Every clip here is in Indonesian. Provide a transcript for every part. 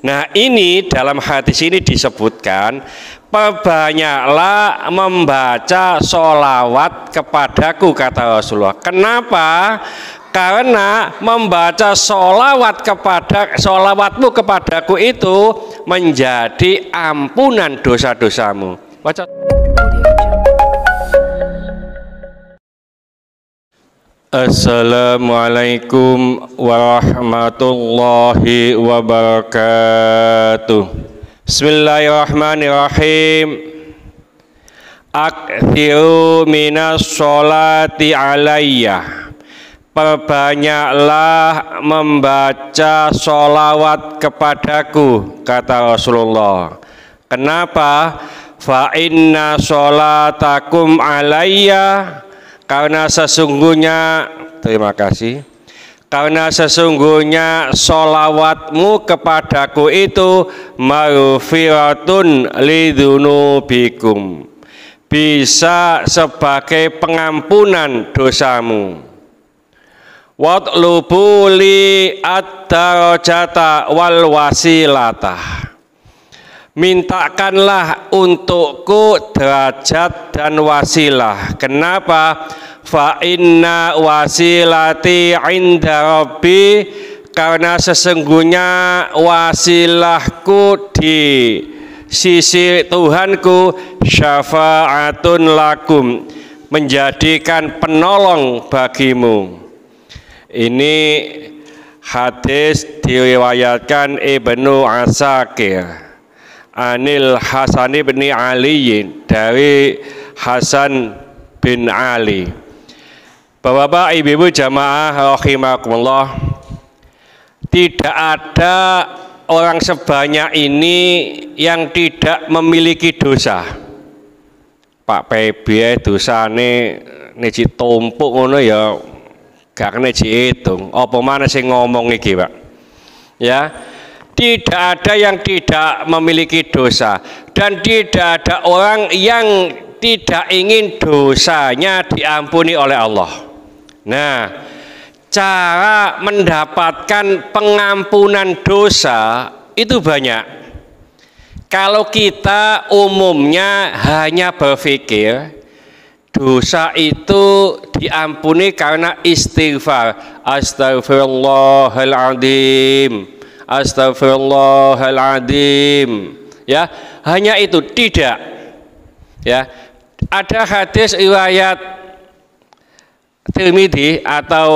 Nah, ini dalam hadis ini disebutkan, perbanyaklah membaca sholawat kepadaku, kata Rasulullah. Kenapa? Karena membaca sholawatmu kepadaku itu menjadi ampunan dosa-dosamu. Baca. Assalamualaikum warahmatullahi wabarakatuh. Bismillahirrahmanirrahim. Aktsiru minas sholati alayya. Perbanyaklah membaca sholawat kepadaku, kata Rasulullah. Kenapa? Fa inna sholatakum alayya, karena sesungguhnya, terima kasih, karena sesungguhnya sholawatmu kepadaku itu maghfiratun lidzunubikum, bisa sebagai pengampunan dosamu. Watlubu li ad-darajata wal wasilatah, mintakanlah untukku derajat dan wasilah. Kenapa? Fa inna wasilati inda rabbi, karena sesungguhnya wasilahku di sisi Tuhanku syafa'atun lakum, menjadikan penolong bagimu. Ini hadis diriwayatkan Ibnu Asakir Anil Hasan bin Ali, dari Hasan bin Ali. Bapak-bapak, ibu-ibu jamaah rahimakumullah, tidak ada orang sebanyak ini yang tidak memiliki dosa. Pak PB dosane niji tumpuk ngono ya gak kena dihitung. Apa mana sing ngomong iki, Pak? Ya. Tidak ada yang tidak memiliki dosa, dan tidak ada orang yang tidak ingin dosanya diampuni oleh Allah. Nah, cara mendapatkan pengampunan dosa itu banyak. Kalau kita umumnya hanya berpikir dosa itu diampuni karena istighfar, astagfirullahaladzim, astagfirullahaladzim, ya, hanya itu. Tidak, ya. Ada hadis riwayat Tirmidzi atau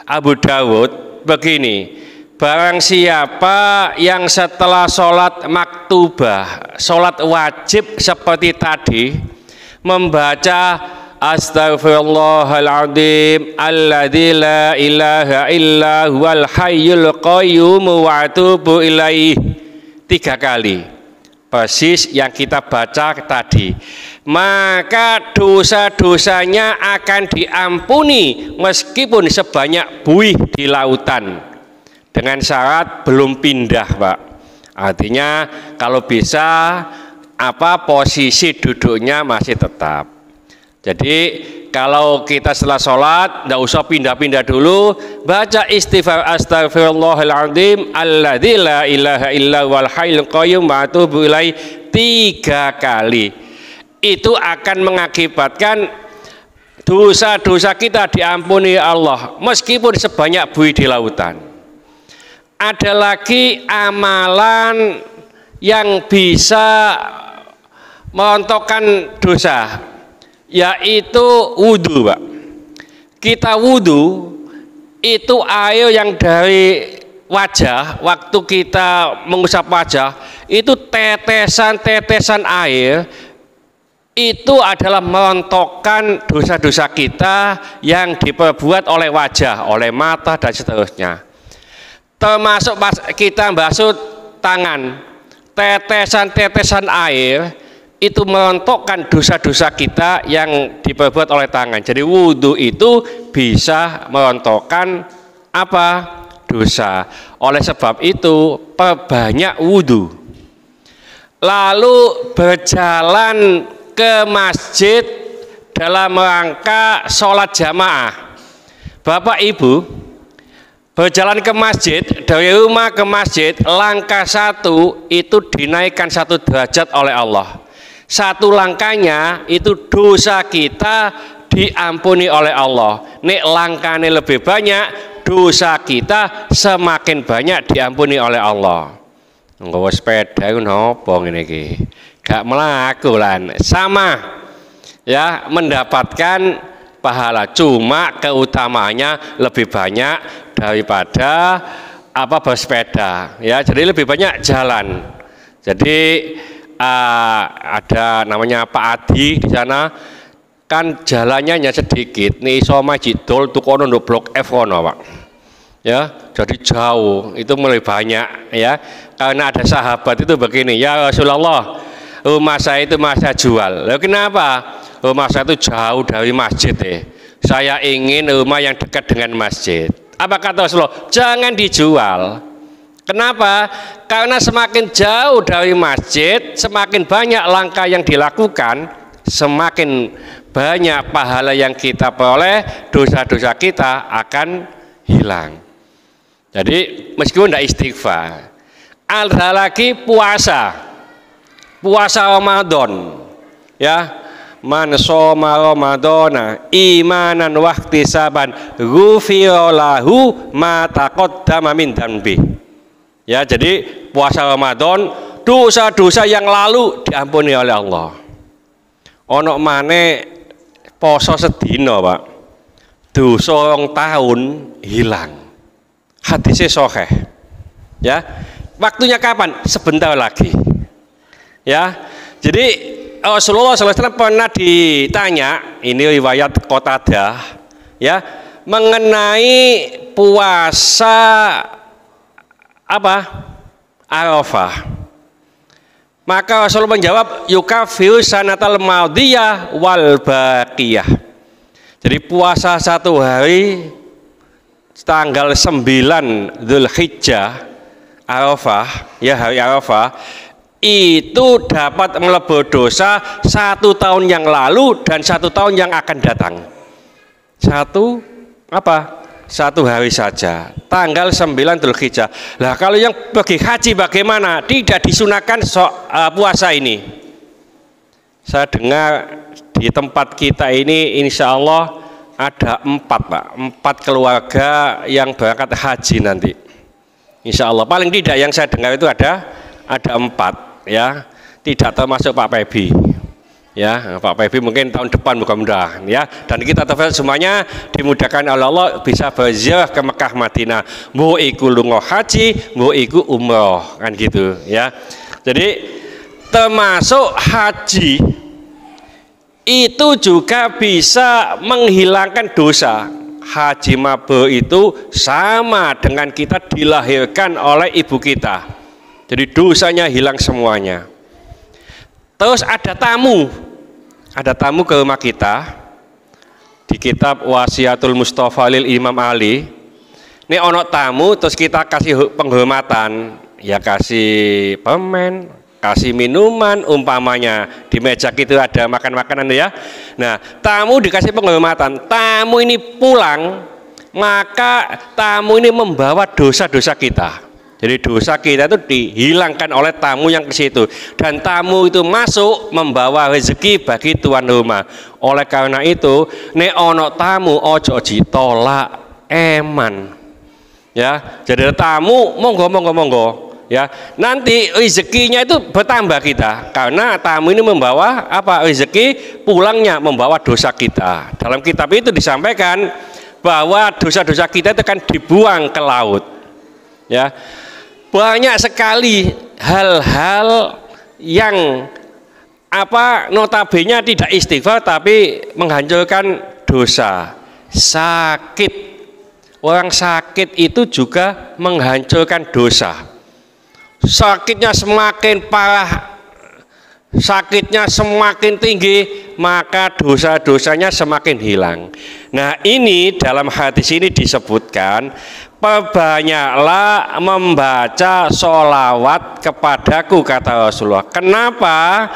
Abu Dawud begini: barang siapa yang setelah sholat maktubah, sholat wajib seperti tadi, membaca astagfirullahaladzim alladzi la ilaha illa huwal hayyul qayyum wa atubu ilaih 3 kali, persis yang kita baca tadi, maka dosa-dosanya akan diampuni meskipun sebanyak buih di lautan, dengan syarat belum pindah, Pak. Artinya kalau bisa posisi duduknya masih tetap. Jadi kalau kita setelah sholat tidak usah pindah-pindah dulu, baca istighfar astagfirullahaladzim alladzi la ilaha illa huwal hayyul qayyum wa atubu ilaih 3 kali. Itu akan mengakibatkan dosa-dosa kita diampuni Allah meskipun sebanyak buih di lautan. Ada lagi amalan yang bisa merontokkan dosa, yaitu wudhu, Pak. Kita wudhu itu air yang dari wajah, waktu kita mengusap wajah itu tetesan-tetesan air itu adalah merontokkan dosa-dosa kita yang diperbuat oleh wajah, oleh mata dan seterusnya. Termasuk kita basuh tangan, tetesan-tetesan air itu merontokkan dosa-dosa kita yang diperbuat oleh tangan. Jadi wudhu itu bisa merontokkan dosa. Oleh sebab itu perbanyak wudhu. Lalu berjalan ke masjid dalam rangka sholat jamaah. Bapak Ibu, berjalan ke masjid, dari rumah ke masjid, langkah satu itu dinaikkan 1 derajat oleh Allah. 1 langkahnya itu dosa kita diampuni oleh Allah. Nek langkahnya lebih banyak, dosa kita semakin banyak diampuni oleh Allah. Nggawa sepeda itu nopo ngene iki? Gak melaku lan. Sama ya, mendapatkan pahala, cuma keutamaannya lebih banyak daripada bersepeda ya, jadi lebih banyak jalan. Jadi ada namanya Pak Adi di sana kan, jalannya hanya sedikit nih, iso majidol tuh kono nduk blok F kono Pak ya, jadi jauh, itu mulai banyak ya, karena ada sahabat itu begini, ya Rasulullah, rumah saya itu masa jual. Lalu kenapa? Rumah saya itu jauh dari masjid saya ingin rumah yang dekat dengan masjid. Apa kata Rasulullah? Jangan dijual. Kenapa? Karena semakin jauh dari masjid, semakin banyak langkah yang dilakukan, semakin banyak pahala yang kita peroleh, dosa-dosa kita akan hilang. Jadi meskipun tidak istighfar. Ada lagi puasa Ramadan ya. Man shoma ramadhana imanan wa ihtisaban ghufira lahu ma taqaddama min dzanbi. Ya, jadi puasa Ramadan, dosa-dosa yang lalu diampuni oleh Allah. Ono maneh poso sedina, Pak. Dosa 2 tahun hilang. Hadisnya sahih. Ya. Waktunya kapan? Sebentar lagi. Ya. Jadi Rasulullah SAW pernah ditanya, ini riwayat Qatadah ya, mengenai puasa Arafah. Maka Rasulullah menjawab, yukafiru sanatal madiyah wal baqiyah. Jadi puasa 1 hari tanggal 9 Dzulhijjah Arafah ya, hari Arafah itu dapat melebur dosa 1 tahun yang lalu dan 1 tahun yang akan datang. 1 hari saja, tanggal 9 Dzulhijjah. Lah kalau yang pergi haji bagaimana? Tidak disunahkan puasa ini. Saya dengar di tempat kita ini insya Allah ada 4 Pak, 4 keluarga yang berangkat haji nanti. Insya Allah paling tidak yang saya dengar itu ada 4 ya, tidak termasuk Pak Pebi ya. Pak Pebi mungkin tahun depan mudah-mudahan ya, dan kita semuanya dimudahkan oleh Allah bisa berziarah ke Mekah Madinah, mau iku lunga haji, mau iku umroh kan gitu ya. Jadi termasuk haji itu juga bisa menghilangkan dosa. Haji mabrur itu sama dengan kita dilahirkan oleh ibu kita. Jadi dosanya hilang semuanya. Terus ada tamu ke rumah kita. Di kitab Wasiatul Mustafa lil Imam Ali. Ini ono tamu terus kita kasih penghormatan, ya kasih permen, kasih minuman umpamanya. Di meja itu ada makan-makanan ya. Nah, tamu dikasih penghormatan. Tamu ini pulang, maka tamu ini membawa dosa-dosa kita. Jadi dosa kita itu dihilangkan oleh tamu yang ke situ, dan tamu itu masuk membawa rezeki bagi tuan rumah. Oleh karena itu, nek ono tamu ojo ditolak eman. Ya, jadi tamu monggo ya. Nanti rezekinya itu bertambah kita karena tamu ini membawa rezeki, pulangnya membawa dosa kita. Dalam kitab itu disampaikan bahwa dosa-dosa kita itu akan dibuang ke laut. Ya. Banyak sekali hal-hal yang notabene tidak istighfar tapi menghancurkan dosa. Sakit, orang sakit itu juga menghancurkan dosa. Sakitnya semakin parah, sakitnya semakin tinggi, maka dosa-dosanya semakin hilang. Nah, ini dalam hadis ini disebutkan, perbanyaklah membaca sholawat kepadaku, kata Rasulullah. Kenapa?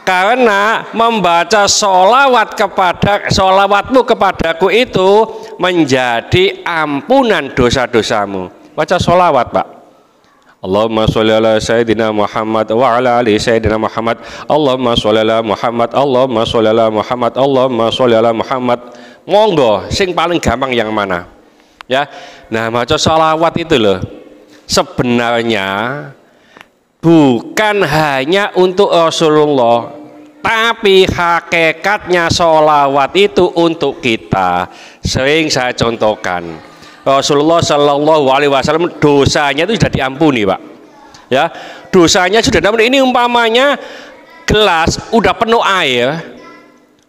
Karena membaca sholawatmu kepadaku itu menjadi ampunan dosa-dosamu. Baca sholawat, Pak. Allahumma sholli ala Sayyidina Muhammad wa ala ali Sayyidina Muhammad. Allahumma sholli ala Muhammad. Allahumma sholli ala Muhammad. Allahumma sholli ala Muhammad. Monggo, sing paling gampang yang mana? Ya. Nah, baca sholawat itu loh. Sebenarnya bukan hanya untuk Rasulullah, tapi hakikatnya sholawat itu untuk kita. Sering saya contohkan, Rasulullah Shallallahu Alaihi Wasallam dosanya itu sudah diampuni, Pak. Ya, dosanya sudah diampuni. Ini umpamanya gelas udah penuh air,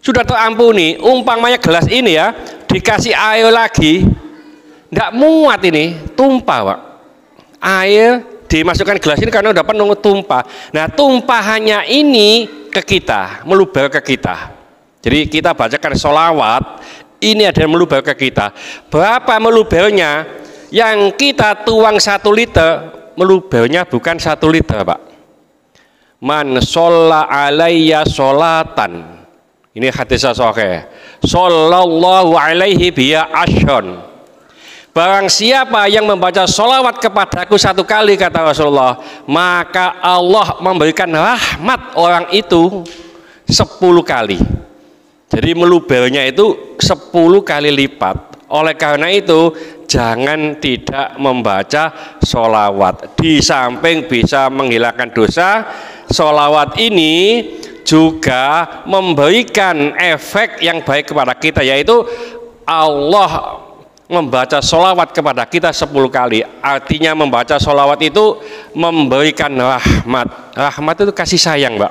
sudah terampuni. Umpamanya gelas ini ya dikasih air lagi, tidak muat ini, tumpah, Pak. Air dimasukkan gelas ini karena udah penuh, tumpah. Nah, tumpahannya ini ke kita, meluber ke kita. Jadi kita bacakan sholawat, ini ada yang meluber ke kita. Berapa melubernya? Yang kita tuang 1 liter, melubernya bukan 1 liter, Pak. Man sholla alayya sholatan, ini hadis sahih, sallallahu alaihi biya ashon. Barang siapa yang membaca sholawat kepadaku 1 kali, kata Rasulullah, maka Allah memberikan rahmat orang itu 10 kali. Jadi melubernya itu 10 kali lipat. Oleh karena itu jangan tidak membaca sholawat. Di samping bisa menghilangkan dosa, sholawat ini juga memberikan efek yang baik kepada kita, yaitu Allah membaca sholawat kepada kita 10 kali. Artinya membaca sholawat itu memberikan rahmat. Rahmat itu kasih sayang, Pak.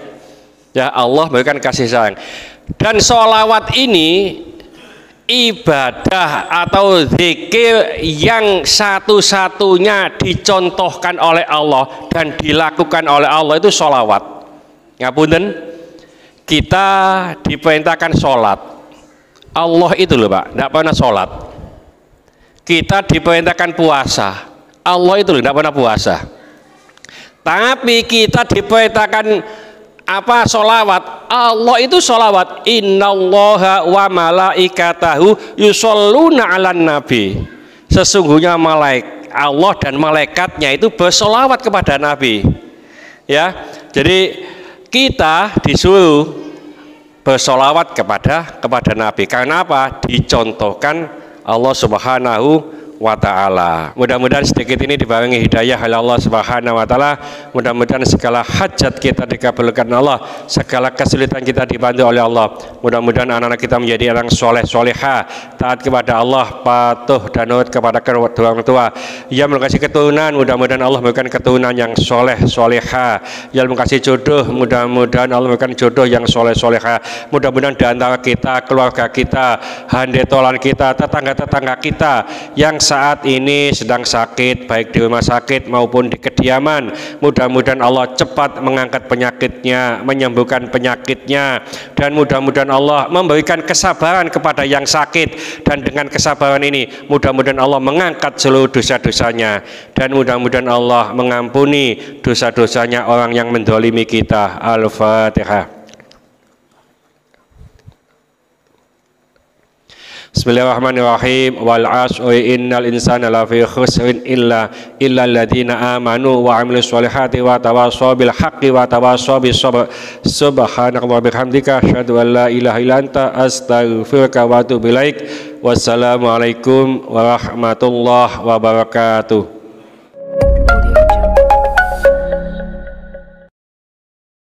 Ya, Allah memberikan kasih sayang. Dan sholawat ini ibadah atau zikir yang satu-satunya dicontohkan oleh Allah dan dilakukan oleh Allah itu sholawat. Ngapunten, kita diperintahkan sholat. Allah itu loh, Pak, tidak pernah sholat. Kita diperintahkan puasa, Allah itu tidak pernah puasa. Tapi kita diperintahkan apa? Sholawat. Allah itu sholawat. Innallaha wa malaikatahu yusholluna 'alan nabi. Sesungguhnya Allah dan malaikatnya itu bersolawat kepada Nabi. Ya, jadi kita disuruh bersolawat kepada Nabi. Karena apa? Dicontohkan Allah Subhanahu wa ta'ala. Mudah-mudahan sedikit ini dibarengi hidayah oleh Allah Subhanahu wa ta'ala. Mudah-mudahan segala hajat kita dikabulkan Allah, segala kesulitan kita dibantu oleh Allah. Mudah-mudahan anak-anak kita menjadi orang soleh soleha, taat kepada Allah, patuh dan nurut kepada kedua orang tua. Yang mengasih keturunan, mudah-mudahan Allah memberikan keturunan yang soleh soleha. Yang mengasih jodoh, mudah-mudahan Allah memberikan jodoh yang soleh soleha. Mudah-mudahan di antara kita, keluarga kita, handetolan kita, tetangga-tetangga kita yang saat ini sedang sakit, baik di rumah sakit maupun di kediaman, mudah-mudahan Allah cepat mengangkat penyakitnya, menyembuhkan penyakitnya, dan mudah-mudahan Allah memberikan kesabaran kepada yang sakit, dan dengan kesabaran ini mudah-mudahan Allah mengangkat seluruh dosa-dosanya, dan mudah-mudahan Allah mengampuni dosa-dosanya orang yang mendolimi kita. Al-Fatihah. Bismillahirrahmanirrahim. Wal 'asri innal insana lafi khusrin illa alladziina amanu wa 'amilus sholihati wa tawassaw bil haqqi wa tawassaw bis sabr. Subhanakallahumma wa bihamdika asyhadu an la ilaha illa anta astaghfiruka wa atubu ilaik. Wassalamualaikum warahmatullahi wabarakatuh.